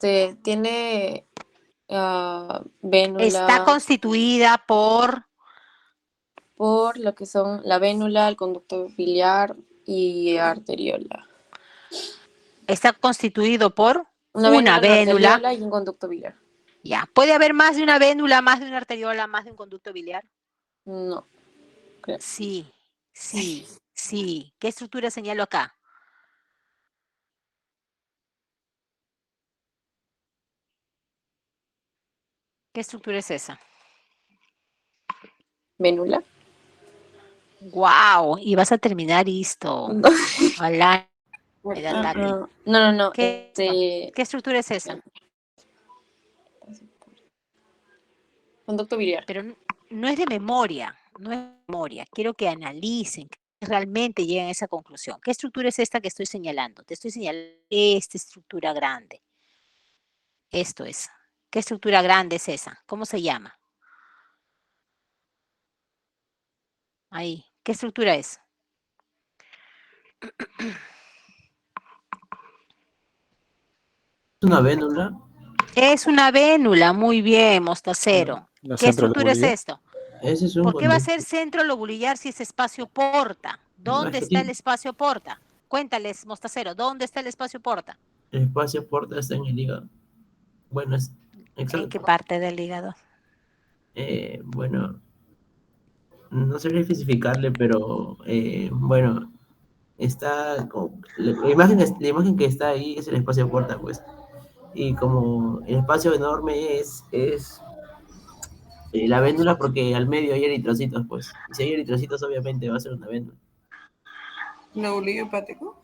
Tiene Está vénula constituida por por lo que son la vénula, el conducto biliar y arteriola. Está constituido por Una una vénula, una vénula. arteriola y un conducto biliar. Ya. ¿Puede haber más de una vénula, más de una arteriola, más de un conducto biliar? No, creo. Sí, sí, sí. ¿Qué estructura señalo acá? ¿Qué estructura es esa? Vénula. ¡Wow! Y vas a terminar esto. No, Ojalá de ataque. no. ¿Qué estructura es esa? Conducto biliar. Pero no es de memoria, no es de memoria. Quiero que analicen, que realmente lleguen a esa conclusión. ¿Qué estructura es esta que estoy señalando? Te estoy señalando esta estructura grande. Esto es. ¿Qué estructura grande es esa? ¿Cómo se llama? Ahí. ¿Qué estructura es? Una vénula. Es una vénula, muy bien, Mostacero. La ¿Qué estructura es centrolobulilla. esto? Ese es un ¿Por qué va a ser conducto. centro lobulillar si es espacio porta? No, ¿Dónde es que está el tiene- espacio porta? Cuéntales, Mostacero, ¿dónde está el espacio porta? el espacio porta está en el hígado. Bueno, es ¿En qué exacto. parte del hígado? Bueno, no sabría especificarle, pero bueno, está la imagen que está ahí es el espacio porta, pues. Y como el espacio enorme es la vénula, porque al medio hay eritrocitos, pues. Y si hay eritrocitos, obviamente va a ser una vénula. ¿Lobulillo hepático?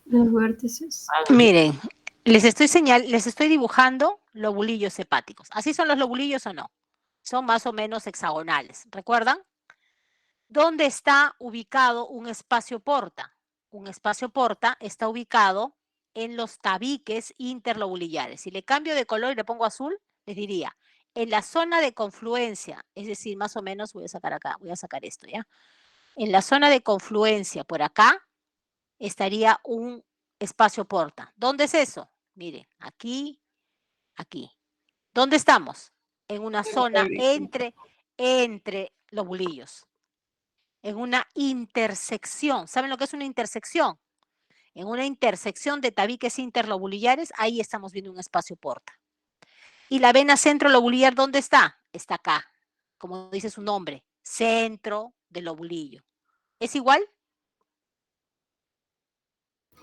Los vértices. Miren, les estoy dibujando lobulillos hepáticos. ¿Así son los lobulillos o no? Son más o menos hexagonales. ¿Recuerdan? ¿Dónde está ubicado un espacio porta? Un espacio porta está ubicado en los tabiques interlobulillares. Si le cambio de color y le pongo azul, les diría, en la zona de confluencia, es decir, más o menos voy a sacar acá, voy a sacar esto, ¿ya? En la zona de confluencia, por acá, estaría un espacio porta. ¿Dónde es eso? Miren, aquí, aquí. ¿Dónde estamos? En una zona entre lobulillos, en una intersección. ¿Saben lo que es una intersección? En una intersección de tabiques interlobulillares, ahí estamos viendo un espacio porta. ¿Y la vena centrolobulillar dónde está? Está acá, como dice su nombre, centro del lobulillo. ¿Es igual?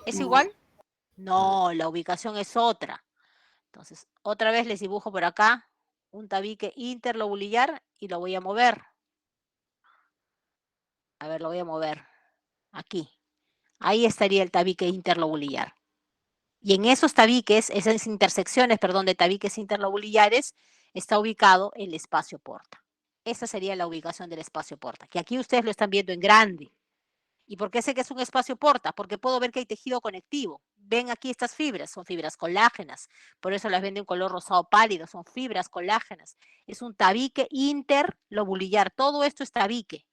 ¿Es igual? No, la ubicación es otra. Entonces, otra vez les dibujo por acá un tabique interlobulillar y lo voy a mover. A ver, lo voy a mover. Aquí. Ahí estaría el tabique interlobulillar. Y en esos tabiques, esas intersecciones, perdón, de tabiques interlobulillares, está ubicado el espacio porta. Esa sería la ubicación del espacio porta, que aquí ustedes lo están viendo en grande. ¿Y por qué sé que es un espacio porta? Porque puedo ver que hay tejido conectivo. Ven aquí estas fibras, son fibras colágenas, por eso las ven de un color rosado pálido, son fibras colágenas. Es un tabique interlobulillar, todo esto es tabique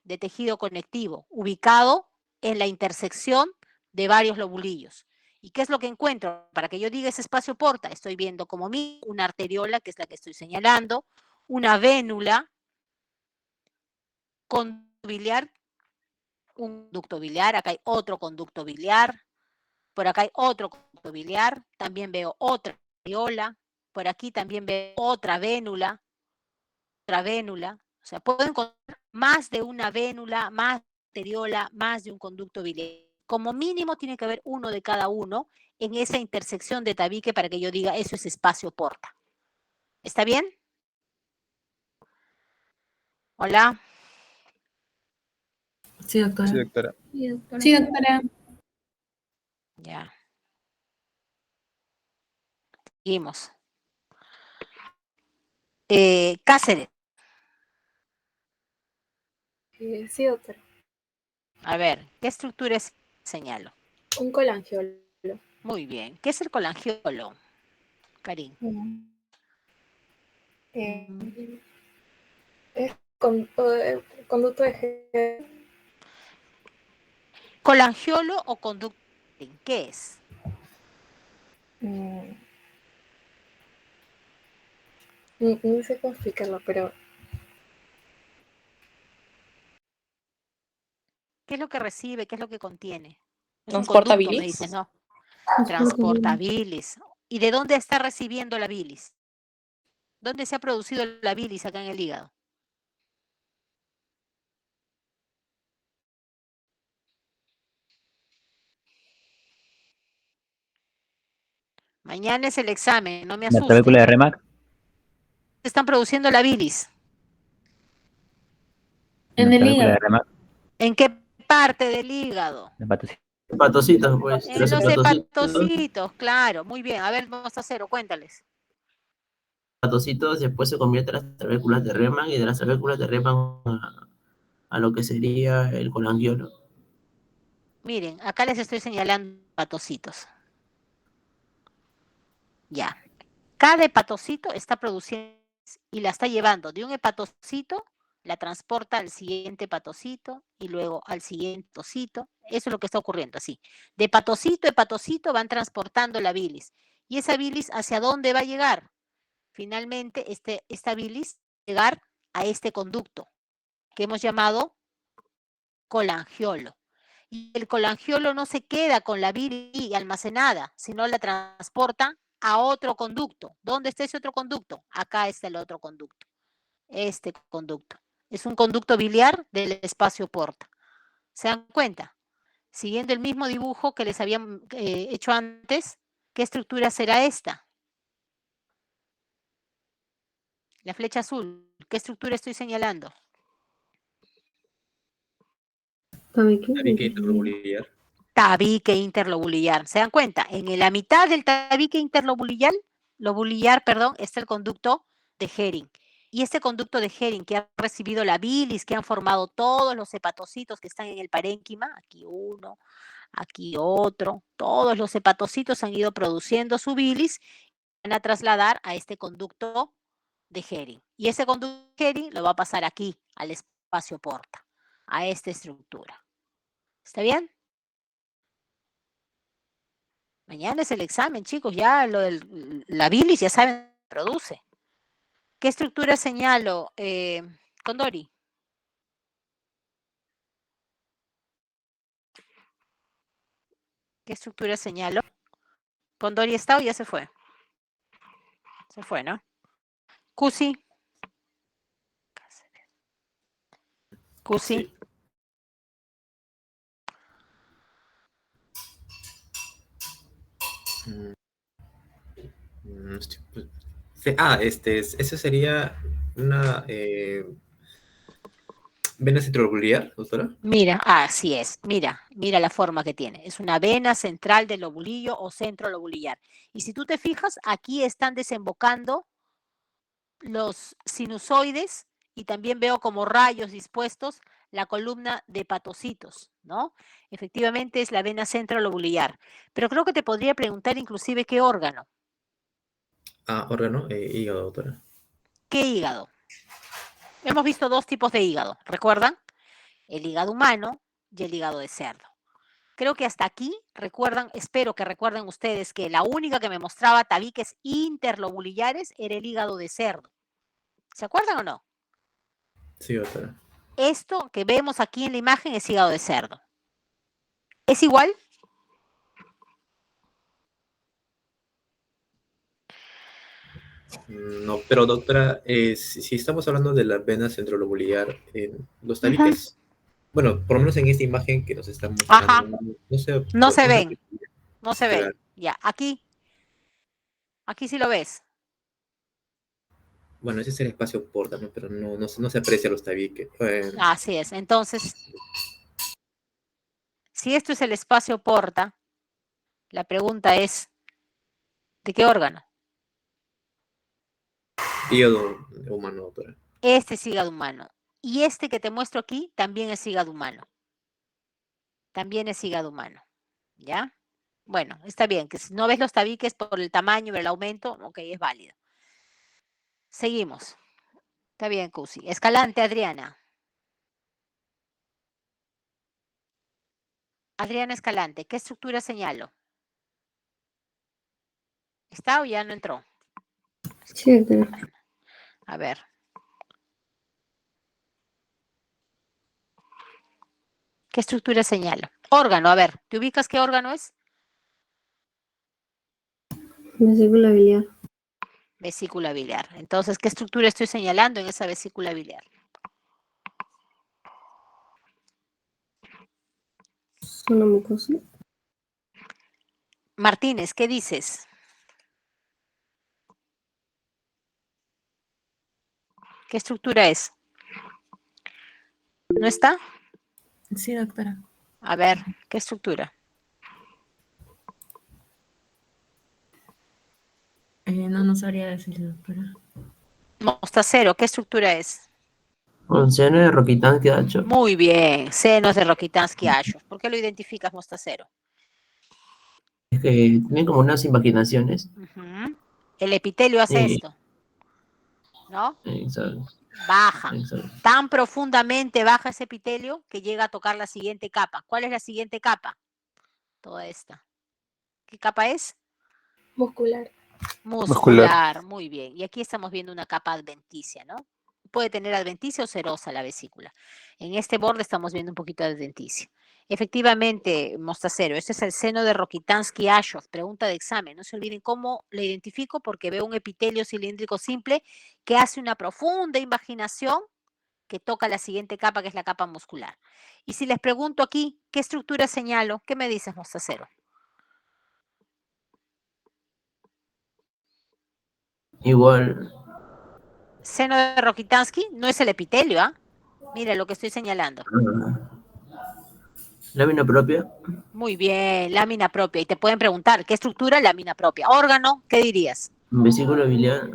de tejido conectivo, ubicado en la intersección de varios lobulillos. ¿Y qué es lo que encuentro? Para que yo diga ese espacio porta, estoy viendo como una arteriola, que es la que estoy señalando, una vénula, conducto biliar, un conducto biliar, acá hay otro conducto biliar, por acá hay otro conducto biliar, también veo otra arteriola, por aquí también veo otra vénula, o sea, puedo encontrar más de una vénula, más arteriola, más de un conducto biliar. Como mínimo tiene que haber uno de cada uno en esa intersección de tabique para que yo diga eso es espacio porta. ¿Está bien? Hola. Sí, doctora. Sí, doctora. Sí, doctora. Ya. Seguimos. Cáceres. Sí, doctora. A ver, ¿qué estructura es? Señalo. Un colangiolo. Muy bien. ¿Qué es el colangiolo, Karin? Es conducto de ¿Colangiolo o conducto? ¿Qué es? Mm, no sé cómo explicarlo, pero ¿Qué es lo que recibe? ¿Qué es lo que contiene? Es un ¿Transporta conducto, me bilis? dices, ¿no? Transporta bilis. ¿Y de dónde está recibiendo la bilis? ¿Dónde se ha producido la bilis acá en el hígado? Mañana es el examen, no me La trabécula de asusten. Remac, Están produciendo la bilis. en En la el trabécula de hígado. Remac, ¿En qué parte del hígado? la patocito. Hepatocitos, pues, En los los hepatocitos, hepatocitos, claro. Muy bien. A ver, vamos a cero, cuéntales. hepatocitos después se convierten en las trabéculas de Riemann y de las trabéculas de Riemann a lo que sería el colangiolo. Miren, acá les estoy señalando hepatocitos. Ya. Cada hepatocito está produciendo y la está llevando de un hepatocito, la transporta al siguiente hepatocito y luego al siguiente hepatocito. Eso es lo que está ocurriendo así. De hepatocito a hepatocito van transportando la bilis. ¿Y esa bilis hacia dónde va a llegar? Finalmente, esta bilis va a llegar a este conducto que hemos llamado colangiolo. Y el colangiolo no se queda con la bilis almacenada, sino la transporta a otro conducto. ¿Dónde está ese otro conducto? Acá está el otro conducto. Este conducto. Es un conducto biliar del espacio porta. ¿Se dan cuenta? Siguiendo el mismo dibujo que les habían hecho antes, ¿qué estructura será esta? La flecha azul. ¿Qué estructura estoy señalando? Tabique interlobular. Tabique interlobular. ¿Se dan cuenta? En la mitad del tabique interlobular, perdón, está el conducto de Hering. Y este conducto de Hering que ha recibido la bilis, que han formado todos los hepatocitos que están en el parénquima, aquí uno, aquí otro, todos los hepatocitos han ido produciendo su bilis y van a trasladar a este conducto de Hering. Y ese conducto de Hering lo va a pasar aquí, al espacio porta, a esta estructura. ¿Está bien? Mañana es el examen, chicos, ya la bilis ya saben, produce. ¿Qué estructura señalo, Condori? ¿Qué estructura señalo? ¿Condori está o ya se fue? Se fue, ¿no? Cusi. Cusi. Sí. Ese sería una vena centronuclear, doctora. Mira, así es. Mira la forma que tiene. Es una vena central del lobulillo o centro lobulillar. Y si tú te fijas, aquí están desembocando los sinusoides y también veo como rayos dispuestos la columna de hepatocitos, ¿no? Efectivamente es la vena centrolobulillar. Pero creo que te podría preguntar inclusive qué órgano, Órgano, hígado, doctora. qué hígado. Hemos visto dos tipos de hígado, ¿recuerdan? El hígado humano y el hígado de cerdo. Creo que hasta aquí recuerdan, espero que recuerden ustedes que la única que me mostraba tabiques interlobulillares era el hígado de cerdo. ¿Se acuerdan o no? Sí, doctora. Esto que vemos aquí en la imagen es hígado de cerdo. ¿Es igual? No, pero doctora, si estamos hablando de la vena centrolobular, los tabiques, bueno, por lo menos en esta imagen que nos están Ajá, mostrando, no sé, no se no sé ven, no se claro. ven. Ya, aquí sí lo ves. Bueno, ese es el espacio porta, ¿no? Pero no se aprecia los tabiques. Así es. Entonces, si esto es el espacio porta, la pregunta es, ¿de qué órgano? Hígado humano, doctora. Este es hígado humano. Y este que te muestro aquí también es hígado humano. También es hígado humano. ¿Ya? Bueno, está bien, que si no ves los tabiques por el tamaño, el aumento, ok, es válido. Seguimos. Está bien, Cusi. Escalante, Adriana. Adriana Escalante, ¿qué estructura señalo? ¿Está o ya no entró? Sí, doctora. A ver. ¿Qué estructura señalo? Órgano, a ver, ¿te ubicas qué órgano es? Vesícula biliar. Vesícula biliar. Entonces, ¿qué estructura estoy señalando en esa vesícula biliar? Zona mucosa. Martínez, ¿qué dices? ¿Qué estructura es? ¿No está? Sí, doctora. A ver, ¿qué estructura? No sabría decirle, doctora. Mostacero, ¿qué estructura es? Con seno de Rokitansky Dacho. Muy bien, senos de Rokitansky-Ashov. ¿Por qué lo identificas, mostacero? Es que tienen como unas invaginaciones. Ujú. El epitelio hace esto, ¿no? Exacto, Baja. exacto. Tan profundamente baja ese epitelio que llega a tocar la siguiente capa. ¿Cuál es la siguiente capa? Toda esta. ¿Qué capa es? Muscular. Muscular. Muy bien. Y aquí estamos viendo una capa adventicia, ¿no? Puede tener adventicia o serosa la vesícula. En este borde estamos viendo un poquito de adventicia. Efectivamente, mostacero, este es el seno de Rokitansky-Ashov. Pregunta de examen. No se olviden cómo lo identifico porque veo un epitelio cilíndrico simple que hace una profunda invaginación que toca la siguiente capa, que es la capa muscular. Y si les pregunto aquí, ¿qué estructura señalo? ¿Qué me dices, mostacero? Igual, Seno de Rokitansky no es el epitelio, ¿ah? Mira lo que estoy señalando. lámina propia. Muy bien, lámina propia. Y te pueden preguntar, ¿qué estructura? Lámina propia. Órgano, ¿qué dirías? Vesícula biliar.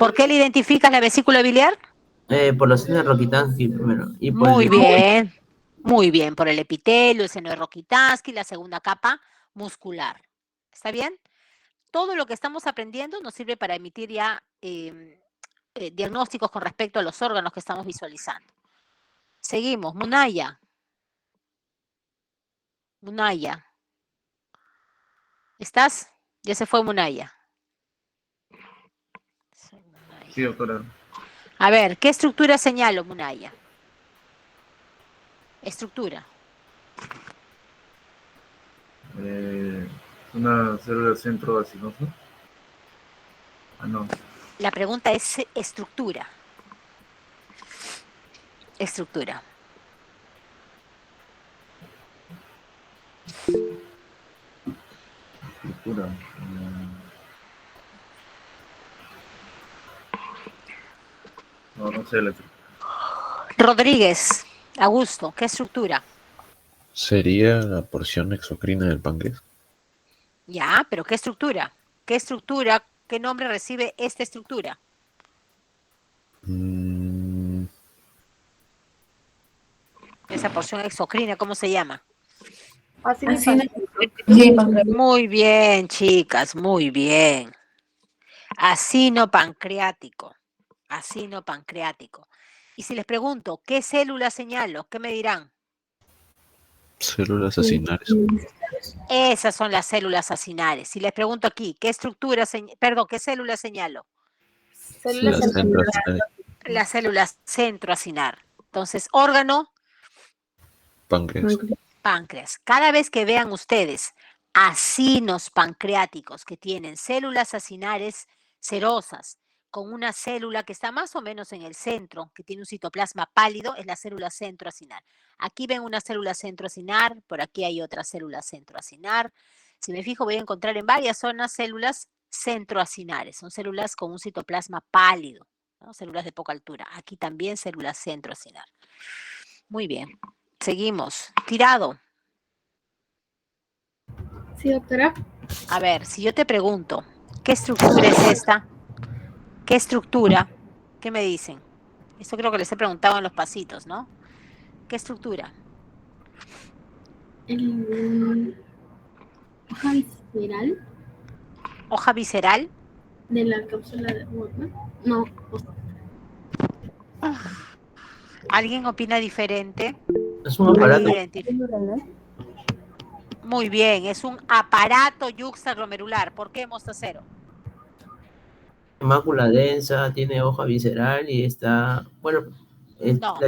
¿Por qué le identificas la vesícula biliar? Por los senos de Rokitansky primero. Y por Muy el bien, muy bien. Por el epitelio, el seno de Rokitansky, la segunda capa muscular. ¿Está bien? Todo lo que estamos aprendiendo nos sirve para emitir ya diagnósticos con respecto a los órganos que estamos visualizando. Seguimos. Munaya. Munaya. ¿Estás? Ya se fue Munaya. Sí, doctora. A ver, ¿qué estructura señalo, Munaya? Estructura. Una célula centro acinosa. Ah, no. La pregunta es estructura. Estructura. Estructura. No, no sé la estructura. Rodríguez, Augusto, ¿qué estructura? ¿Sería la porción exocrina del páncreas? Ya, pero ¿qué estructura? ¿Qué estructura? ¿Qué nombre recibe esta estructura? Esa porción exocrina, ¿cómo se llama? Muy bien, chicas, muy bien. Acino pancreático. Acino pancreático. Y si les pregunto, ¿qué célula señalo? ¿Qué me dirán? Células acinares. Esas son las células acinares. Si les pregunto aquí, ¿qué estructura, perdón, qué célula señalo? Las centroacinares. La célula centroacinar. Entonces, órgano, Páncreas. páncreas. Cada vez que vean ustedes acinos pancreáticos que tienen células acinares serosas con una célula que está más o menos en el centro, que tiene un citoplasma pálido, es la célula centroacinar. Aquí ven una célula centroacinar, por aquí hay otra célula centroacinar. Si me fijo, voy a encontrar en varias zonas células centroacinares. Son células con un citoplasma pálido, ¿no? Células de poca altura. Aquí también células centroacinar. Muy bien. Seguimos. Tirado. Sí, doctora. A ver, si yo te pregunto, ¿qué estructura es esta? ¿Qué estructura? ¿Qué me dicen? Esto creo que les he preguntado en los pasitos, ¿no? ¿Qué estructura? Hoja visceral ¿Hoja visceral? de la cápsula de Botman. No. ¿Alguien opina diferente? Es un aparato. Muy bien, es un aparato yuxtaglomerular. ¿Por qué, Mostacero? Mácula densa, tiene hoja visceral y está, bueno, No.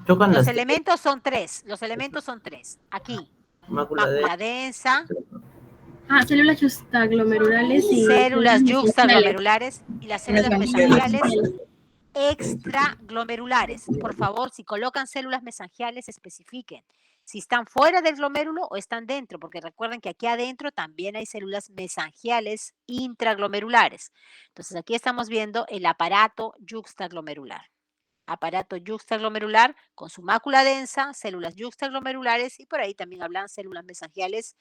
chocan Los las elementos son tres. Los elementos son tres. Aquí, mácula mácula densa. densa, Células yuxtaglomerulares y células mesangiales. yuxtaglomerulares y las células mesangiales Mesangiales. extraglomerares. Por favor, si colocan células mesangiales, especifiquen si están fuera del glomérulo o están dentro, porque recuerden que aquí adentro también hay células mesangiales intraglomerulares. Entonces, aquí estamos viendo el aparato yuxtaglomerular. Aparato yuxtaglomerular con su mácula densa, células yuxtaglomerulares y por ahí también hablan células mesangiales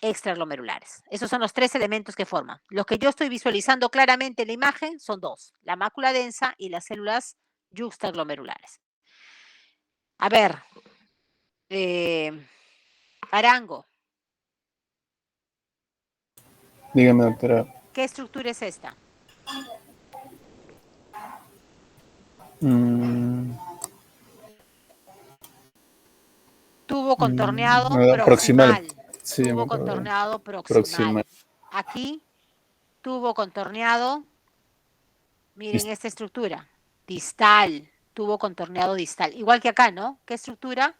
extraglomerulares. Esos son los tres elementos que forman. Los que yo estoy visualizando claramente en la imagen son dos, la mácula densa y las células yuxtaglomerulares. A ver, Arango, Dígame, doctora. ¿qué estructura es esta? Tubo contorneado proximal. Sí, tubo contorneado proximal. Aquí, tubo contorneado. Miren esta estructura. Distal. Tubo contorneado distal. Igual que acá, ¿no? ¿Qué estructura?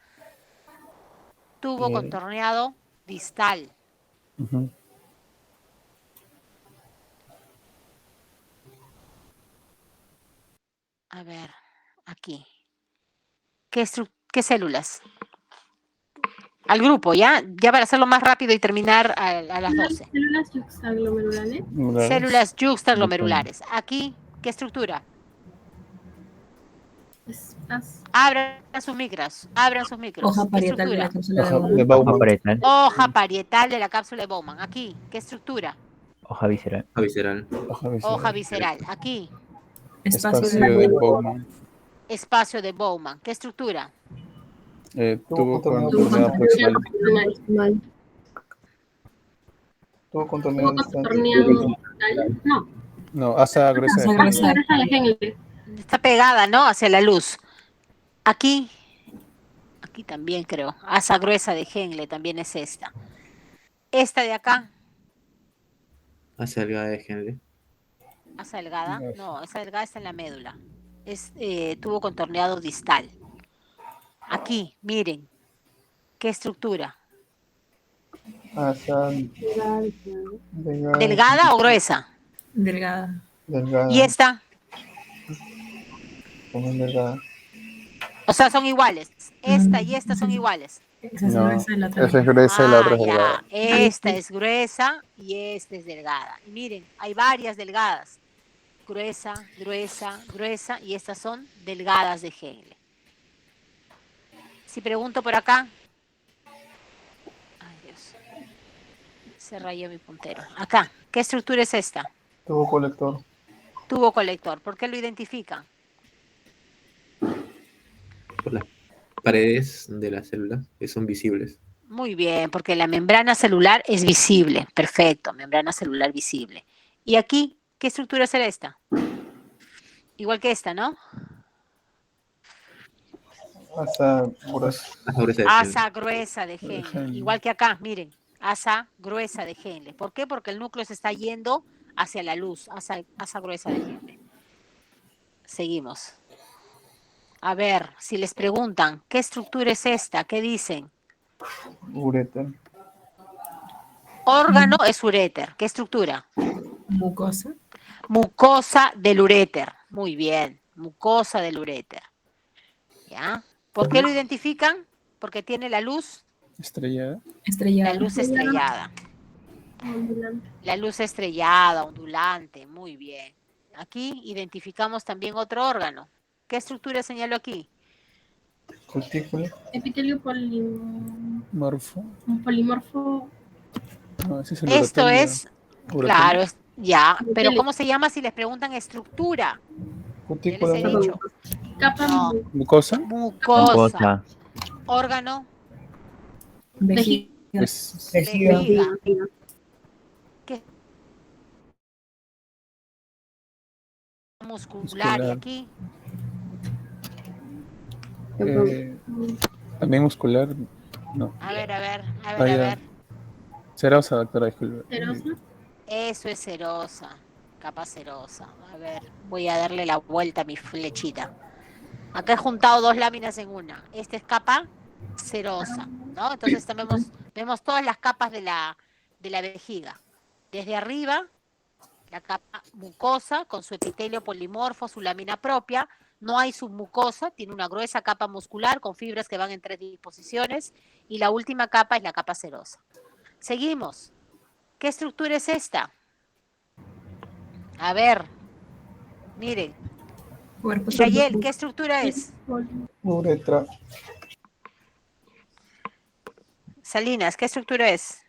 Tubo contorneado distal. A ver, aquí. ¿Qué células? Al grupo, ¿ya? Ya para hacerlo más rápido y terminar a las 12. Células yuxtaglomerulares. Células yuxtaglomerulares. Aquí, ¿qué estructura? Abran sus micros. Hoja ¿Qué parietal de la estructura? cápsula de Bowman. Hoja parietal. Hoja parietal de la cápsula de Bowman. Aquí, ¿qué estructura? Hoja visceral. Hoja visceral. Hoja visceral. Aquí, Espacio de Bowman. espacio de Bowman. ¿Qué estructura? Tubo contorneado proximal. Tubo contorneado distal. No, asa gruesa de Henle. Está pegada, ¿no? Hacia la luz. Aquí también creo. Asa gruesa de Henle también es esta. Esta de acá. Asa delgada de Henle. ¿Asa delgada? No, esa delgada está en la médula. Es tubo contorneado distal. Aquí, miren. ¿Qué estructura? Asa ¿Delgada o gruesa? Delgada. ¿Y esta? Delgada. O sea, son iguales. Esta y esta son iguales. Esa es gruesa y la otra Esa es gruesa y la otra es delgada. Esta es gruesa y esta es delgada. Y miren, hay varias delgadas. Gruesa, gruesa, gruesa y estas son delgadas de Henle. Si pregunto por acá. Ay, Dios. Se rayó mi puntero. Acá, ¿qué estructura es esta? Tubo colector. Tubo colector. ¿Por qué lo identifican? Por las paredes de las células que son visibles. Muy bien, porque la membrana celular es visible. Perfecto, membrana celular visible. ¿Y aquí qué estructura será esta? Igual que esta, ¿no? Asa gruesa. Asa gruesa de Henle. Igual que acá, miren. Asa gruesa de Henle. ¿Por qué? Porque el núcleo se está yendo hacia la luz. Asa gruesa de Henle. Seguimos. A ver, si les preguntan, ¿qué estructura es esta? ¿Qué dicen? Uréter. Órgano es uréter. ¿Qué estructura? Mucosa. Mucosa del uréter. Muy bien. Mucosa del uréter. ¿Ya? ¿Por qué lo identifican? Porque tiene la luz. Estrellada. La luz estrellada. La luz estrellada, ondulante. Muy bien. Aquí identificamos también otro órgano. ¿Qué estructura señalo aquí? Cutícula. Epitelio Morfo. polimorfo. No, ese es el Esto urotelio. es, claro, ya. Pero ¿cómo se llama si les preguntan estructura? Cutícula. Ya les he dicho. Capa No. Mucosa. Mucosa. Órgano. Vejiga. Vejiga. ¿Qué? Muscular. ¿Y aquí? También muscular. No. A ver, a ver, a ver, Ahí a va. ver. Serosa, doctora, disculpe. Cerosa. Eso es cerosa, capa cerosa. A ver, voy a darle la vuelta a mi flechita. Acá he juntado dos láminas en una. Esta es capa cerosa, ¿no? Entonces vemos todas las capas de la vejiga. Desde arriba, la capa mucosa con su epitelio polimorfo, su lámina propia. No hay submucosa, tiene una gruesa capa muscular con fibras que van en 3 disposiciones. Y la última capa es la capa cerosa. Seguimos. ¿Qué estructura es esta? A ver, miren. Cuerpo Shayel, ¿qué estructura es? Uretra. Salinas, ¿qué estructura es?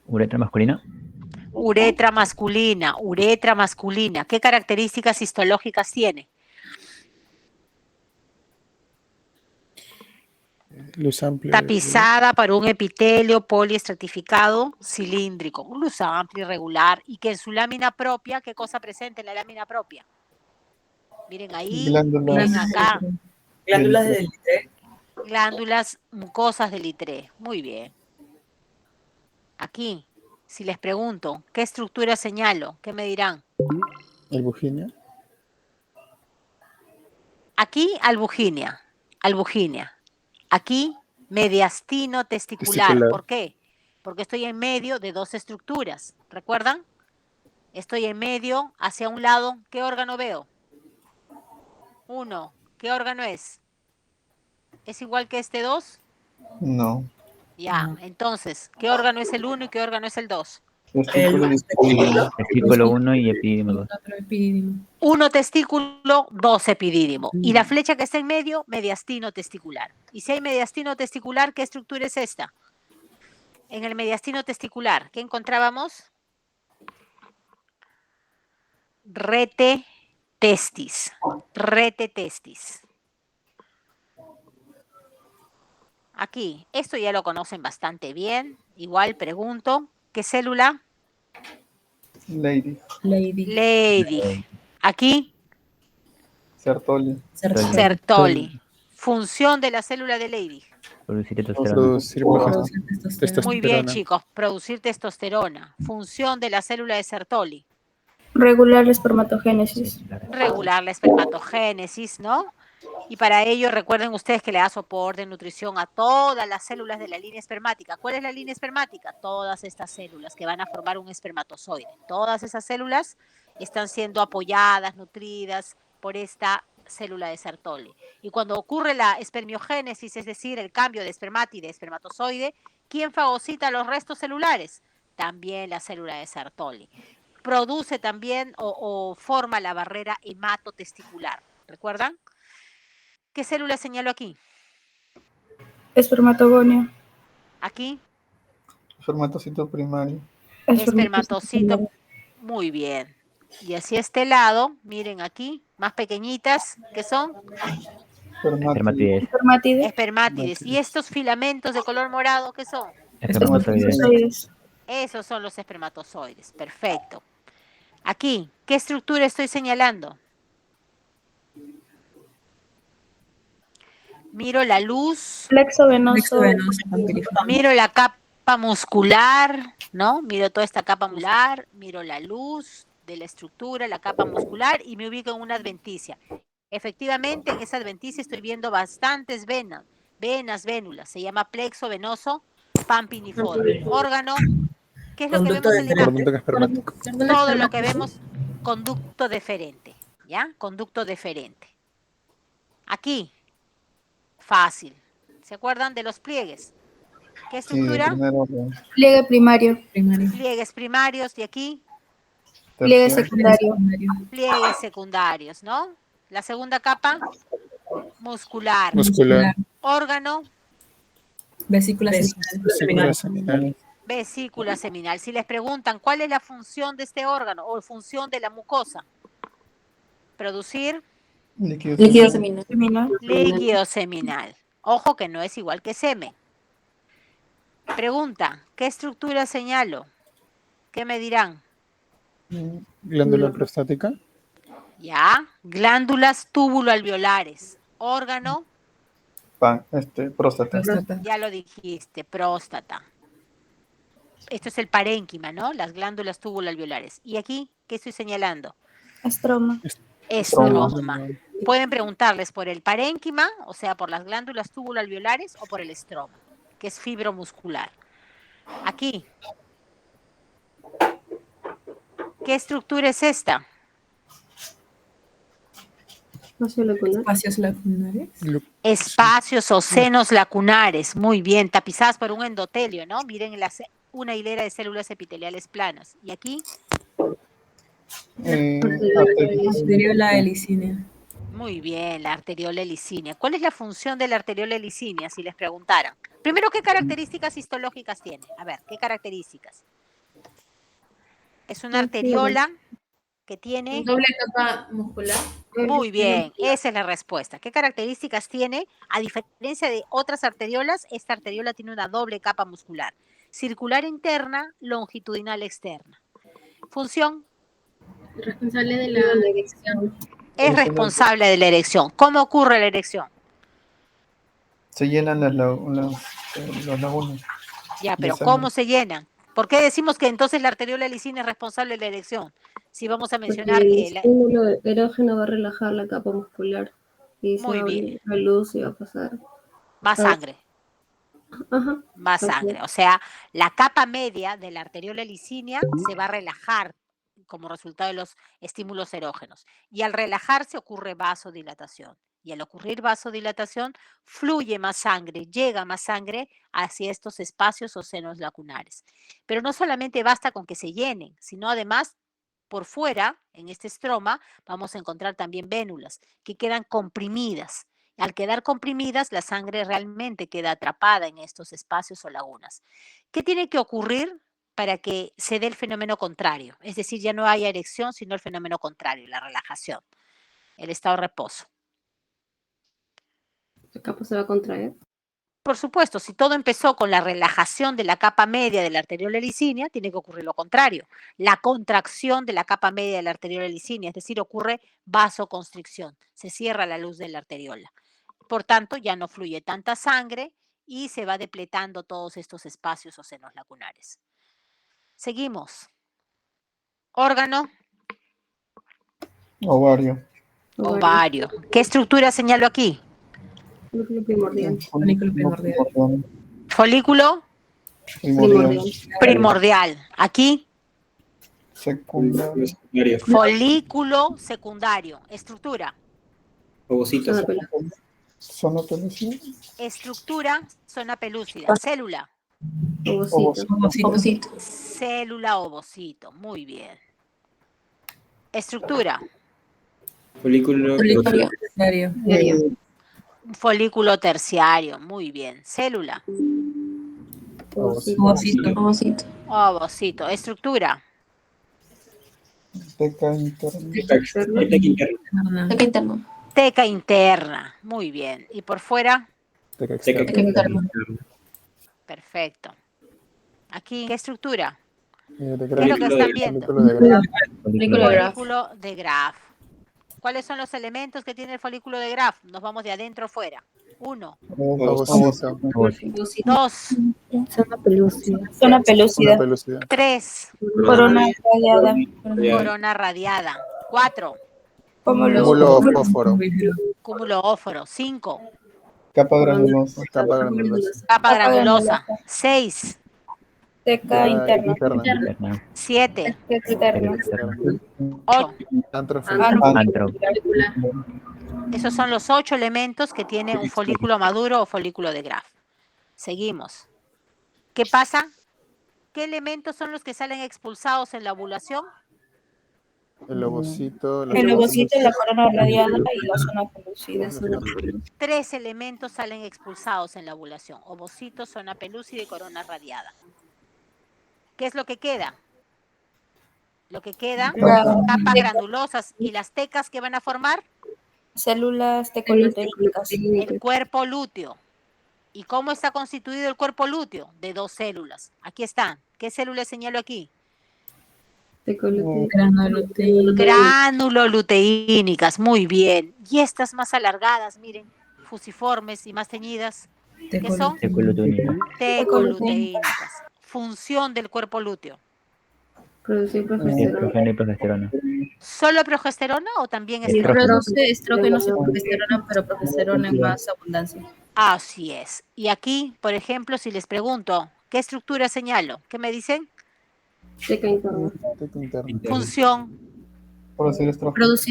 Uretra masculina. Uretra masculina, uretra masculina. ¿Qué características histológicas tiene? Luz amplia. Tapizada para un epitelio poliestratificado cilíndrico, un luz amplio, irregular, y que en su lámina propia, ¿qué cosa presenta en la lámina propia? Miren ahí, Glándulas. miren acá, Glándulas del litre. glándulas mucosas del litré. Muy bien. Aquí, si les pregunto, ¿qué estructura señalo? ¿Qué me dirán? Albuginia. Aquí, albuginia. Aquí, mediastino testicular. Testicular. ¿Por qué? Porque estoy en medio de dos estructuras. ¿Recuerdan? Estoy en medio, hacia un lado. ¿Qué órgano veo? 1. ¿Qué órgano es? ¿Es igual que este 2? No. Ya, entonces, ¿qué órgano es el 1 y qué órgano es el 2? Testículo y epidídimo. Testículo 1 y epidídimo 2. Otro epidídimo. 1 testículo, 2 epidídimo. Y la flecha que está en medio, mediastino testicular. Y si hay mediastino testicular, ¿qué estructura es esta? En el mediastino testicular, ¿qué encontrábamos? Rete testis. Rete testis. Aquí, esto ya lo conocen bastante bien. Igual pregunto, ¿qué célula? Lady. Lady. Aquí, Sertoli. Sertoli. Función de la célula de Lady. Producir testosterona. Producir testosterona. Muy bien, chicos. Producir testosterona. Función de la célula de Sertoli. Regular la espermatogénesis. Regular la espermatogénesis, ¿no? Y para ello recuerden ustedes que le da soporte, nutrición a todas las células de la línea espermática. ¿Cuál es la línea espermática? Todas estas células que van a formar un espermatozoide. Todas esas células están siendo apoyadas, nutridas por esta célula de Sertoli. Y cuando ocurre la espermiogénesis, es decir, el cambio de espermátide a espermatozoide, ¿quién fagocita los restos celulares? También la célula de Sertoli. Produce también o forma la barrera hematotesticular. ¿Recuerdan? ¿Qué célula señalo aquí? Espermatogonio. Aquí. Espermatocito primario. Espermatocito. Muy bien. Y así este lado, miren aquí, más pequeñitas, ¿qué son? Espermatides. Espermátides. ¿Y estos filamentos de color morado qué son? Espermatozoides. Esos son los espermatozoides. Perfecto. Aquí, ¿qué estructura estoy señalando? Miro la luz. Plexo venoso. Miro la capa muscular, ¿no? Miro toda esta capa muscular, miro la luz de la estructura, la capa muscular y me ubico en una adventicia. Efectivamente, en esa adventicia estoy viendo bastantes venas, vénulas. Se llama plexo venoso pampiniforme. Órgano, ¿qué es lo que vemos en la imagen? Todo lo que vemos, conducto deferente, ¿ya? Conducto deferente. Aquí, fácil. ¿Se acuerdan de los pliegues? ¿Qué estructura? Pliegue primario. Pliegues primarios, y aquí Pliegue secundario. pliegues secundarios, ¿no? La segunda capa, muscular. Órgano, Vesícula seminal. vesícula seminal. Si les preguntan cuál es la función de este órgano o función de la mucosa, producir Líquido seminal. líquido seminal. Ojo que no es igual que semen. Pregunta, ¿qué estructura señalo? ¿Qué me dirán? Glándula prostática. Ya, glándulas túbulo-alveolares. Órgano, Próstata. Ya lo dijiste, próstata. Esto es el parénquima, ¿no? Las glándulas tubuloalveolares. ¿Y aquí qué estoy señalando? Estroma. Estroma. Pueden preguntarles por el parénquima, o sea, por las glándulas tubuloalveolares o por el estroma, que es fibromuscular. Aquí. ¿Qué estructura es esta? Espacios lacunares. Espacios o senos lacunares. Muy bien, tapizadas por un endotelio, ¿no? Miren una hilera de células epiteliales planas. ¿Y aquí? Arteriola helicínea. Muy bien, la arteriola helicínea. ¿Cuál es la función de la arteriola helicínea, si les preguntaran? Primero, ¿qué características histológicas tiene? A ver, ¿qué características? Es una arteriola que tiene... Doble capa muscular. Muy bien, esa es la respuesta. ¿Qué características tiene? A diferencia de otras arteriolas, esta arteriola tiene una doble capa muscular. Circular interna, longitudinal externa. Función. Responsable de la erección. Es responsable de la erección. ¿Cómo ocurre la erección? Se llenan las lagunas. Ya, pero ¿cómo se llenan? ¿Por qué decimos que entonces la arteriola helicínea es responsable de la erección? Si vamos a mencionar Porque que... el estímulo erógeno va a relajar la capa muscular y Muy bien. la luz y va a pasar. Más sangre. Ajá. Más sangre. O sea, la capa media de la arteriola helicínea se va a relajar como resultado de los estímulos erógenos. Y al relajarse ocurre vasodilatación. Y al ocurrir vasodilatación, fluye más sangre, llega más sangre hacia estos espacios o senos lacunares. Pero no solamente basta con que se llenen, sino además, por fuera, en este estroma, vamos a encontrar también vénulas que quedan comprimidas. Al quedar comprimidas, la sangre realmente queda atrapada en estos espacios o lagunas. ¿Qué tiene que ocurrir para que se dé el fenómeno contrario? Es decir, ya no haya erección, sino el fenómeno contrario, la relajación, el estado de reposo. La capa se va a contraer. Por supuesto, si todo empezó con la relajación de la capa media de la arteriola helicínea, tiene que ocurrir lo contrario, la contracción de la capa media de la arteriola helicínea, es decir, ocurre vasoconstricción, se cierra la luz de la arteriola. Por tanto, ya no fluye tanta sangre y se va depletando todos estos espacios o senos lacunares. Seguimos. Órgano. Ovario. Ovario. ¿Qué estructura señalo aquí? Folículo primordial. Folículo primordial. Folículo primordial. Aquí. Secundario. Folículo secundario. Estructura. Ovocitos. Zona pelúcida. Estructura, zona pelúcida. Célula. Ovocito. Célula ovocito. Muy bien. Estructura. Folículo terciario. Folículo terciario. Muy bien. Célula. Ovocito. Ovocito. Estructura. Teca interna. Teca interna. Teca interna. Muy bien. ¿Y por fuera? Teca externa. Perfecto. Aquí, ¿qué estructura? ¿Qué es lo que están viendo? Folículo de Graf. ¿Cuáles son los elementos que tiene el folículo de Graf? Nos vamos de adentro afuera. 1. Ovocito. 2. Zona pelúcida. 3. Corona radiada. Corona radiada. 4. Cúmulo fósforo. Cúmulo óforo. 5. Capa granulosa. Capa granulosa. 6. Teca interna. 7. Externa. 8. Antro. Esos son los 8 elementos que tiene un folículo maduro o folículo de Graf. Seguimos. ¿Qué pasa? ¿Qué elementos son los que salen expulsados en la ovulación? El ovocito. La corona radiada y la zona pelúcida. 3 elementos salen expulsados en la ovulación. Ovocito, zona pelúcida y corona radiada. ¿Qué es lo que queda? Lo que queda son capas granulosas. ¿Y las tecas que van a formar? Células tecoluteicas. El cuerpo lúteo. ¿Y cómo está constituido el cuerpo lúteo? De 2 células. Aquí están. ¿Qué células señalo aquí? Granuloluteínicas. Muy bien. Y estas más alargadas, miren. fusiformes y más teñidas. ¿Qué Tecol- son? Tecoluteína. Tecoluteínicas. Función del cuerpo lúteo. Producir Sí, progesterona. estrógeno y progesterona. ¿Solo progesterona o también Estrógeno. estrógeno? Produce estrógenos y progesterona, pero progesterona en más abundancia. Así es. Y aquí, por ejemplo, si les pregunto, ¿qué estructura señalo? ¿Qué me dicen? Teca interna. Teca interna. Función. Producir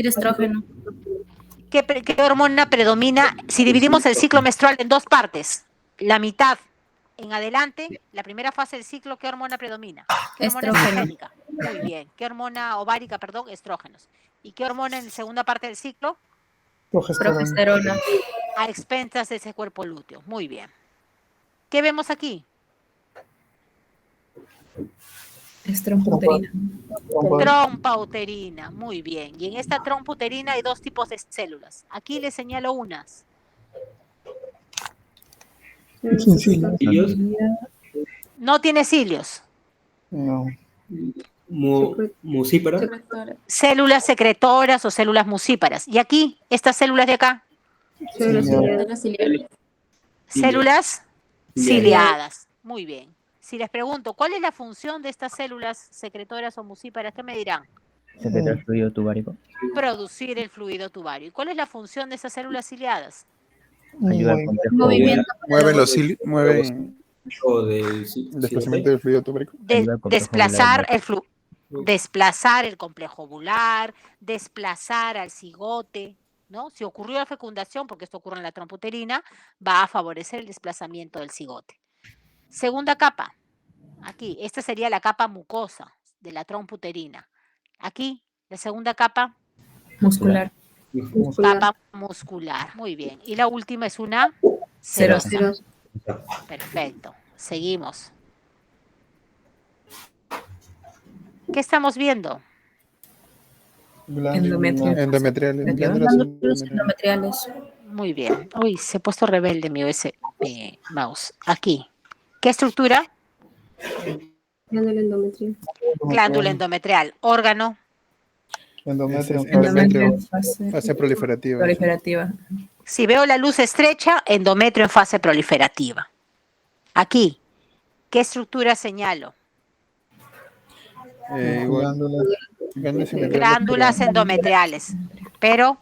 estrógeno. ¿Qué hormona predomina? Si dividimos el ciclo menstrual en dos partes, la mitad en adelante, la primera fase del ciclo, ¿qué hormona predomina? ¿Qué hormona Estrógeno. estrogénica? Muy bien. ¿Qué hormona ovárica, perdón? Estrógenos. ¿Y qué hormona en la segunda parte del ciclo? Progesterona. A expensas de ese cuerpo lúteo. Muy bien. ¿Qué vemos aquí? Es trompa-uterina. Trompa uterina, muy bien. Y en esta trompa uterina hay dos tipos de células. Aquí les señalo unas. ¿Cilios? No tiene cilios. No. Mucípara. Células secretoras o células mucíparas. Y aquí, estas células de acá. Células ciliadas. Muy bien. Si les pregunto, ¿cuál es la función de estas células secretoras o mucíparas? ¿Qué me dirán? Secretar fluido tubario. Producir el fluido tubario. ¿Y cuál es la función de esas células ciliadas? Ayuda al complejo. Mueven los mueven del el desplazamiento del fluido tubárico. Desplazar el complejo ovular, desplazar al cigote, ¿no? Si ocurrió la fecundación, porque esto ocurre en la trompa uterina, va a favorecer el desplazamiento del cigote. Segunda capa, aquí, esta sería la capa mucosa de la trompa uterina. Aquí, la segunda capa. Muscular. Capa muscular, muy bien. Y la última es una Serosa. Perfecto, seguimos. ¿Qué estamos viendo? Endometriales. Glándulas endometriales. Muy bien. Uy, se ha puesto rebelde mi mouse. Aquí. ¿Qué estructura? Glándula endometrial. Glándula endometrial. Órgano. Endometrio. Fase proliferativa. Si veo la luz estrecha, endometrio en fase proliferativa. Aquí. ¿Qué estructura señalo? Glándulas endometriales. Pero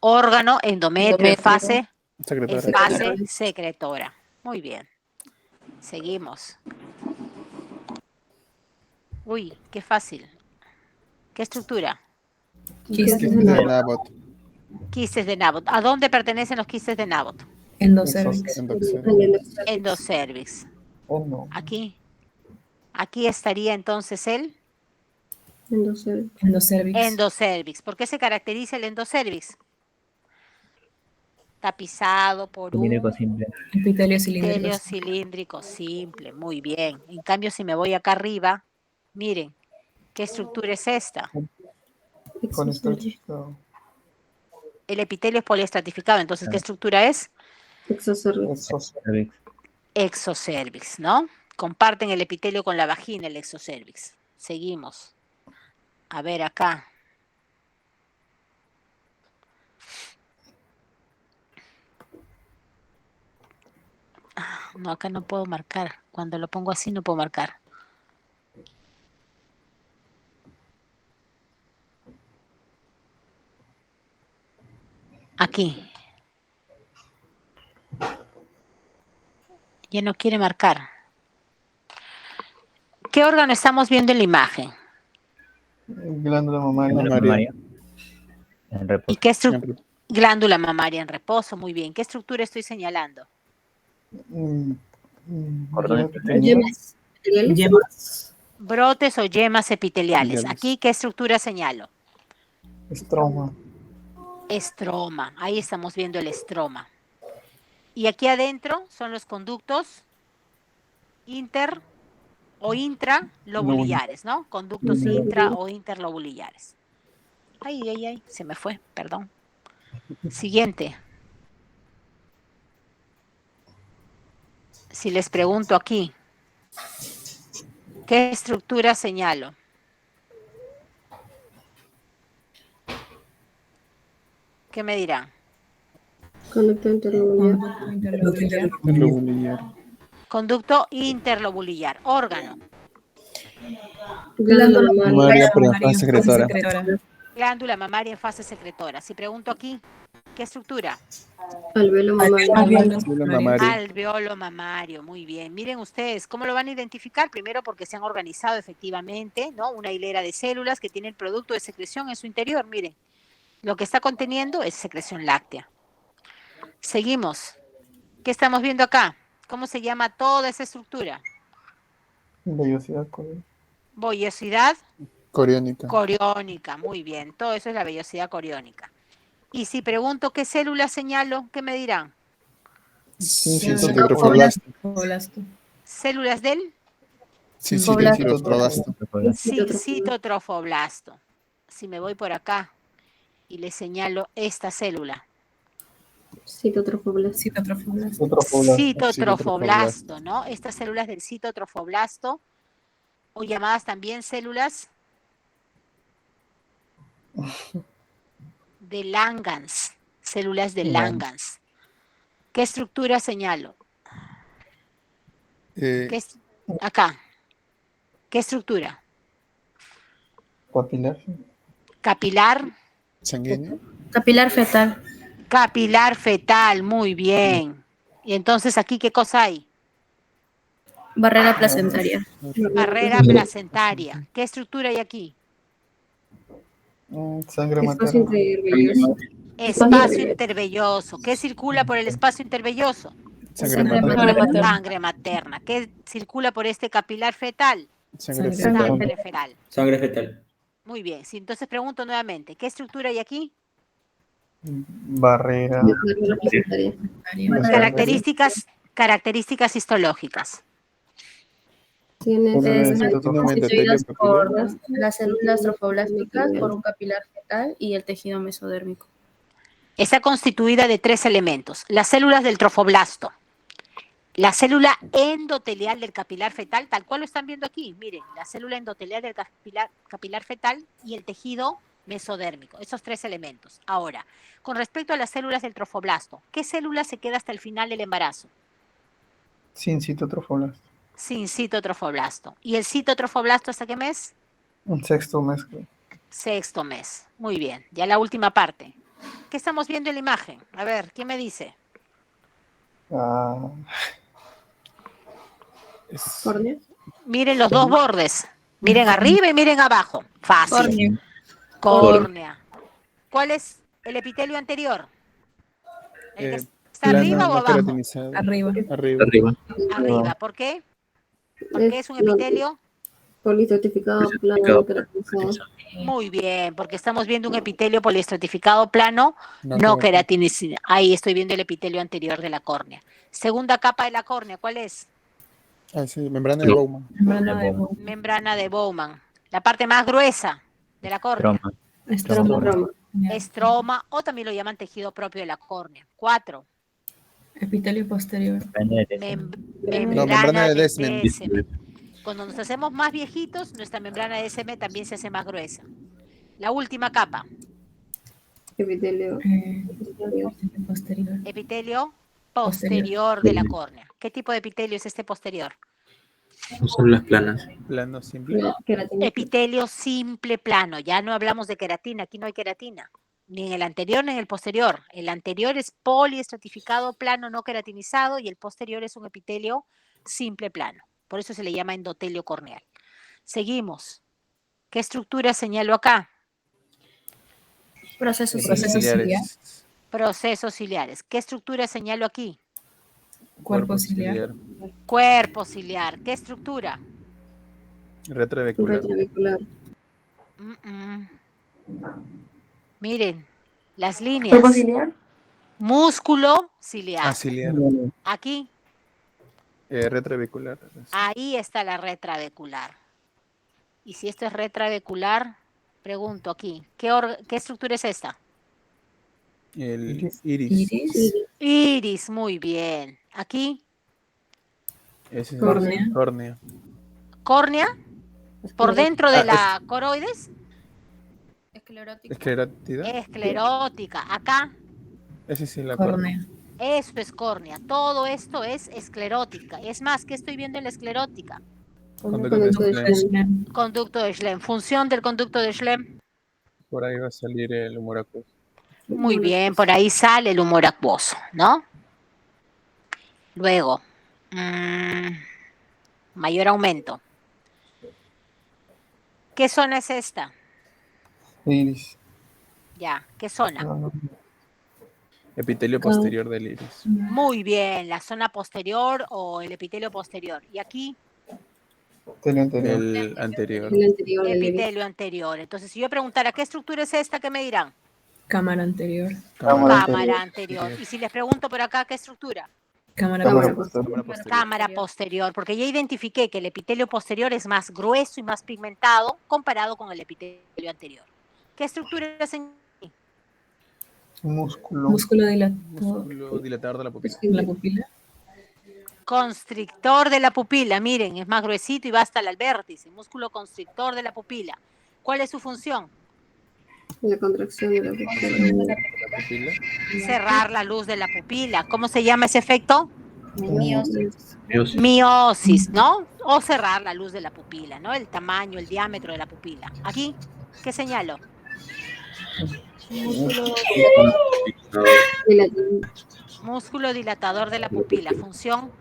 órgano, endometrio en fase secretora. Muy bien. Seguimos. Uy, qué fácil. ¿Qué estructura? Quistes de Nabot. Quistes de Nabot. ¿A dónde pertenecen los quistes de Nabot? Endocervix. Endocervix. Aquí. Aquí estaría entonces el endocervix. ¿Por qué se caracteriza el endocervix? Tapizado por un epitelio cilíndrico simple. Muy bien. En cambio, si me voy acá arriba, miren, ¿qué estructura es esta? El epitelio es poliestratificado. Entonces, ¿qué estructura es? Exocervix, ¿no? Comparten el epitelio con la vagina, el exocervix. Seguimos. A ver acá. No, acá no puedo marcar. Cuando lo pongo así no puedo marcar. Aquí. Ya no quiere marcar. ¿Qué órgano estamos viendo en la imagen? Glándula mamaria. En reposo. ¿Y qué estructura? Glándula mamaria en reposo, muy bien. ¿Qué estructura estoy señalando? Yemas. Brotes o yemas epiteliales. Aquí, ¿qué estructura señalo? Estroma. Ahí estamos viendo el estroma. Y aquí adentro son los conductos inter o intralobulillares, ¿no? Conductos intra o interlobulillares. Ay, se me fue, perdón. Siguiente. Si les pregunto aquí, ¿qué estructura señalo? ¿Qué me dirán? Conducto interlobular. Lobulillar. Conducto interlobular. Órgano. Glándula Mamaria, pero en fase secretora. Glándula mamaria en fase secretora. Si pregunto aquí, ¿qué estructura? Alveolo mamario. Alveolo mamario. Alveolo mamario, muy bien. Miren ustedes, ¿cómo lo van a identificar? Primero porque se han organizado efectivamente, ¿no? Una hilera de células que tiene el producto de secreción en su interior. Miren, lo que está conteniendo es secreción láctea. Seguimos. ¿Qué estamos viendo acá? ¿Cómo se llama toda esa estructura? Vellosidad Vellosidad coriónica. coriónica, muy bien. Todo eso es la vellosidad coriónica. Y si pregunto qué célula señalo, ¿qué me dirán? Citotrophoblast. ¿Células del? Citotrophoblast. Citotrofoblasto. Si me voy por acá y le señalo esta célula. Citotrofoblasto, ¿no? Estas células del citotrofoblasto, o llamadas también células de Langerhans, células de Langerhans. ¿Qué estructura señalo? Acá. ¿Qué estructura? Papilar. Capilar. Sanguíneo. Capilar fetal. Capilar fetal, muy bien. Y entonces aquí, ¿qué cosa hay? Barrera placentaria. Barrera placentaria. ¿Qué estructura hay aquí? Sangre Espacio materna. intervelloso. Espacio intervelloso. ¿Qué circula por el espacio intervelloso? Sangre materna. Sangre materna. ¿Qué circula por este capilar fetal? Sangre Sangre fetal. Sangre fetal. Muy bien. Si entonces pregunto nuevamente, ¿qué estructura hay aquí? Barrera. Placentaria. Características histológicas. Tiene Constituidas por las células trofoblásticas, por un capilar fetal y el tejido mesodérmico. Está constituida de 3 elementos. Las células del trofoblasto, la célula endotelial del capilar fetal, tal cual lo están viendo aquí. Miren, la célula endotelial del capilar fetal y el tejido mesodérmico. Esos 3 elementos. Ahora, con respecto a las células del trofoblasto, ¿qué célula se queda hasta el final del embarazo? Sin citotrofoblasto. Sin citotrofoblasto. ¿Y el citotrofoblasto hasta qué mes? Un sexto mes. 6º mes. Muy bien. Ya la última parte. ¿Qué estamos viendo en la imagen? A ver, ¿quién me dice? Córnea. Miren los dos bordes. Miren arriba y miren abajo. Fácil. Córnea. ¿Cuál es el epitelio anterior? ¿El que está arriba o abajo? Arriba. Arriba. ¿Por qué? Porque es un epitelio poliestratificado plano queratinizado. Muy bien, porque estamos viendo un epitelio poliestratificado plano no queratinizado. Ahí estoy viendo el epitelio anterior de la córnea. Segunda capa de la córnea, ¿cuál es? Membrana de Bowman. Membrana de Bowman. La parte más gruesa de la córnea. Estroma, o también lo llaman tejido propio de la córnea. 4. Epitelio posterior. Membrana de Descemet. Cuando nos hacemos más viejitos, nuestra membrana de Descemet también se hace más gruesa. La última capa. Epitelio posterior. Epitelio posterior de la córnea. ¿Qué tipo de epitelio es este posterior? Son las planas. Plano simple. Epitelio simple plano. Ya no hablamos de queratina, aquí no hay queratina. Ni en el anterior ni en el posterior. El anterior es poliestratificado plano no queratinizado y el posterior es un epitelio simple plano. Por eso se le llama endotelio corneal. Seguimos. ¿Qué estructura señalo acá? Procesos ciliares. Procesos ciliares. ¿Qué estructura señalo aquí? Cuerpo ciliar. Cuerpo ciliar. ¿Qué estructura? Retrovehicular. Miren, las líneas. ¿Cuerpo ciliar? Músculo ciliar. Ciliar. Aquí. Retrovehicular. Ahí está la retravehicular. Y si esto es retravehicular, pregunto aquí, ¿qué estructura es esta? El iris. Iris, muy bien. Aquí. Córnea. ¿Córnea? ¿Por dentro de la coroides? Esclerótica. Esclerótida. Esclerótica. Acá, Ese sí la córnea. Córnea. eso es córnea. Todo esto es esclerótica. Es más, ¿qué estoy viendo en la esclerótica? Conducto de Schlemm. Conducto de Schlemm. Función del conducto de Schlemm. Por ahí va a salir el humor acuoso. Muy bien, por ahí sale el humor acuoso, ¿no? Luego, mayor aumento. ¿Qué zona es esta? Iris. Ya, ¿qué zona? Epitelio posterior del iris. Muy bien, la zona posterior o el epitelio posterior. ¿Y aquí? El anterior. Epitelio anterior. Entonces, si yo preguntara, ¿qué estructura es esta? ¿Qué me dirán? Cámara anterior. Cámara anterior. Y si les pregunto por acá, ¿qué estructura? Cámara posterior. Cámara posterior, porque ya identifiqué que el epitelio posterior es más grueso y más pigmentado comparado con el epitelio anterior. ¿Qué estructura es en Músculo dilatador de la pupila. La pupila. constrictor de la pupila? Miren, es más gruesito y va hasta el vértice. Músculo constrictor de la pupila. ¿Cuál es su función? La contracción de la pupila. Cerrar la luz de la pupila. ¿Cómo se llama ese efecto? Miosis. Miosis, ¿no? O cerrar la luz de la pupila, ¿no? El tamaño, el diámetro de la pupila. Aquí, ¿qué señalo? Músculo dilatador de la pupila. Función,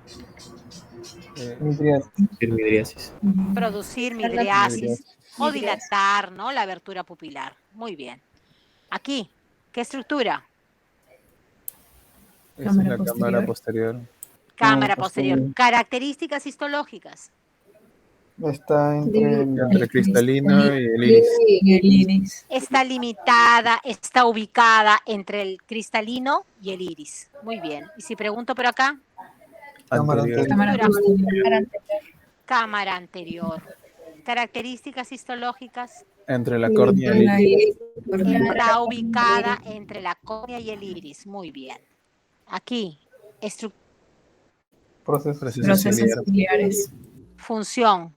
Midriasis. producir midriasis o dilatar, ¿no? La abertura pupilar. Muy bien. Aquí, ¿qué estructura? Esa es la cámara posterior. Cámara posterior. Características histológicas. Está entre el cristalino y el iris. Está limitada, está ubicada entre el cristalino y el iris. Muy bien. Y si pregunto por acá, Anterior. cámara anterior. Características histológicas. Entre la córnea y el iris. Está ubicada entre la córnea y el iris. Muy bien. Aquí, Procesos ciliares. función.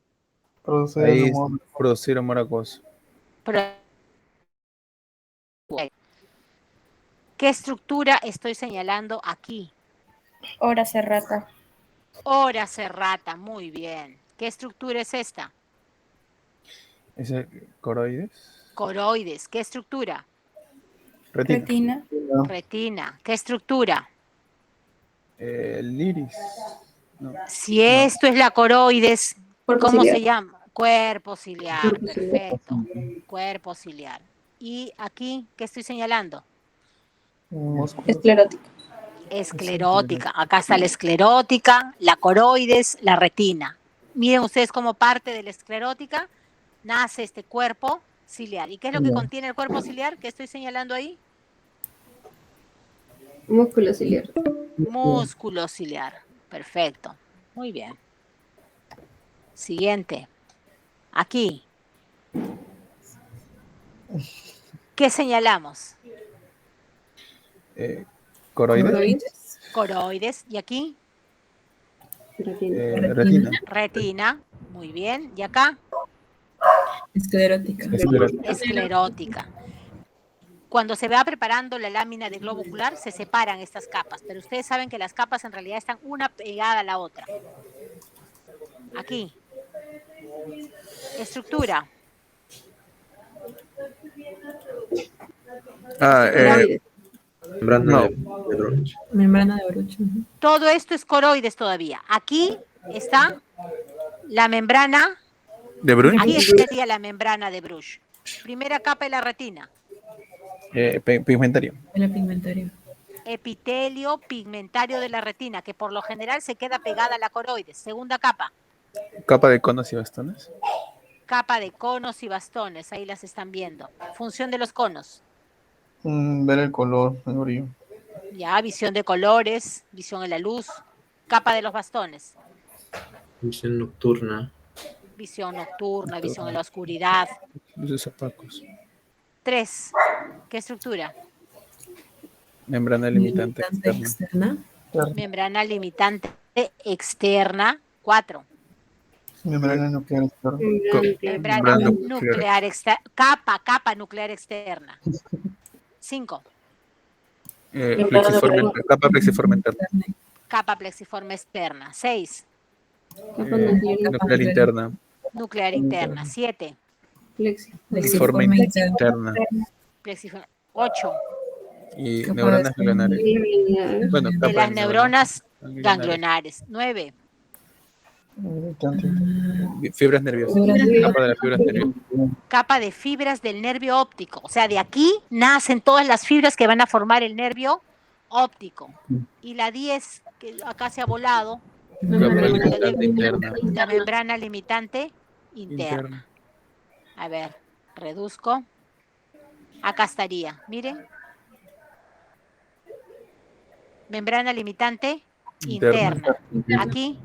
Producir humor acuoso. ¿Qué estructura estoy señalando aquí? Hora serrata. Hora serrata, muy bien. ¿Qué estructura es esta? ¿Es el coroides? Coroides. ¿Qué estructura? Retina. Retina. ¿Qué estructura? El iris. No. Si esto es la coroides, Cuerpo ¿cómo ciliar. se llama? Cuerpo ciliar, Cuerpo ciliar. perfecto. Cuerpo ciliar. Y aquí, ¿qué estoy señalando? Esclerótica. Esclerótica. Acá está la esclerótica, la coroides, la retina. Miren ustedes cómo parte de la esclerótica nace este cuerpo ciliar. ¿Y qué es lo que contiene el cuerpo ciliar que estoy señalando ahí? Músculo ciliar. Músculo ciliar. Perfecto. Muy bien. Siguiente. Aquí. ¿Qué señalamos? Coroides. Coroides. ¿Y aquí? Retina. Retina. Muy bien. ¿Y acá? Esclerótica. Esclerótica. Cuando se va preparando la lámina de globo ocular, se separan estas capas, pero ustedes saben que las capas en realidad están una pegada a la otra. Aquí. Estructura. Membrana de Bruch. Membrana de Bruch. Todo esto es coroides todavía. Aquí está la membrana. ¿De Bruch? Aquí estaría la membrana de Bruch. Primera capa de la retina. Pigmentario. El pigmentario. Epitelio pigmentario de la retina, que por lo general se queda pegada a la coroides. Segunda capa. Capa de conos y bastones. Capa de conos y bastones. Ahí las están viendo. Función de los conos. Ver el color, el brillo. Ya, visión de colores, visión en la luz. Capa de los bastones. Visión nocturna. Visión nocturna, visión en la oscuridad. Luces opacos. 3. ¿Qué estructura? Membrana limitante externa. Membrana limitante externa. 4. Membrana nuclear externa. Membrana nuclear externa. Capa nuclear externa. 5. Capa plexiforme interna. Capa plexiforme externa. 6. Nuclear interna. Nuclear interna. 7. Plexiforme interna. 8. Y neuronas ganglionares. Bueno, De las neuronas ganglionares. 9. Fibras nerviosas. Capa de las fibras nerviosas. Capa de fibras del nervio óptico. O sea, de aquí nacen todas las fibras que van a formar el nervio óptico. Y la 10, que acá se ha volado, la membrana limitante interna. A ver, reduzco. Acá estaría, miren. Membrana limitante interna. Aquí,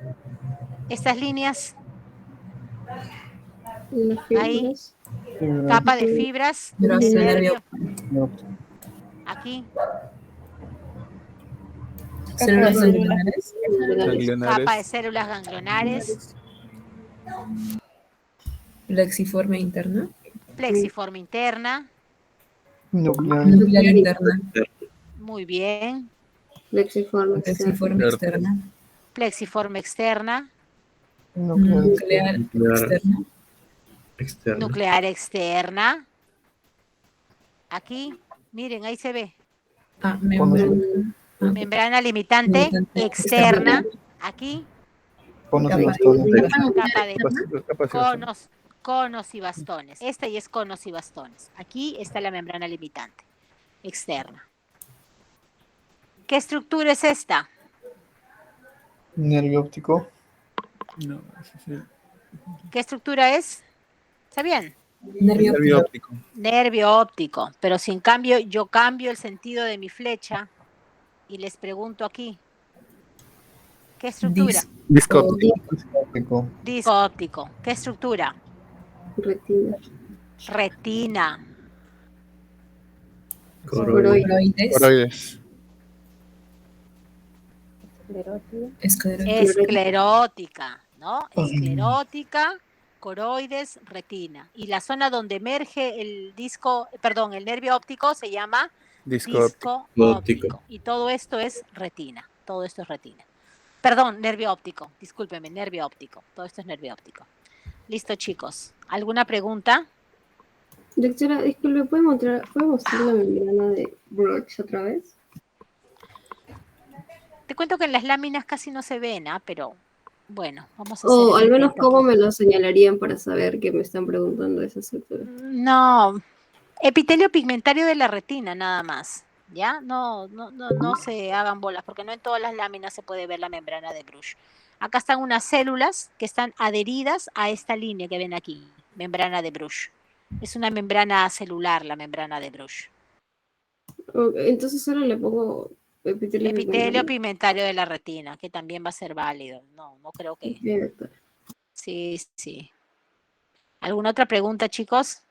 estas líneas. Ahí, capa de fibras del nervio. Aquí. Células ganglionares. Capa de células ganglionares. Plexiforme interna. Plexiforme interna. Nuclear interna. Muy bien. Plexiforme externa. Plexiforme externa. Nuclear externa. Nuclear externa. Aquí, miren, ahí se ve. Membrana limitante externa. Aquí. Conos y bastones. Capa de conos y bastones. Esta y es conos y bastones. Aquí está la membrana limitante externa. ¿Qué estructura es esta? Nervio óptico. ¿Qué estructura es? ¿Está bien? Nervio óptico. Nervio óptico. Pero si en cambio yo cambio el sentido de mi flecha y les pregunto aquí. ¿Qué estructura? Disco óptico. Disco óptico. ¿Qué estructura? Retina. Retina. Coroides. Esclerótica, ¿no? Esclerótica, coroides, retina. Y la zona donde emerge el el nervio óptico se llama Disco óptico. Y todo esto es retina. Todo esto es retina. Perdón, nervio óptico. Discúlpeme, nervio óptico. Todo esto es nervio óptico. Listo, chicos. ¿Alguna pregunta? Doctora, disculpe, ¿puede mostrar la membrana de Bruch otra vez? Te cuento que en las láminas casi no se ven, pero bueno, vamos a hacer O el al menos intento. cómo me lo señalarían para saber que me están preguntando esa estructura. No, epitelio pigmentario de la retina nada más, ¿ya? No se hagan bolas, porque no en todas las láminas se puede ver la membrana de Bruch. Acá están unas células que están adheridas a esta línea que ven aquí, membrana de Bruch. Es una membrana celular, la membrana de Bruch. Entonces solo le pongo Epitelio pigmentario de la retina, que también va a ser válido. No creo que... Sí. ¿Alguna otra pregunta, chicos?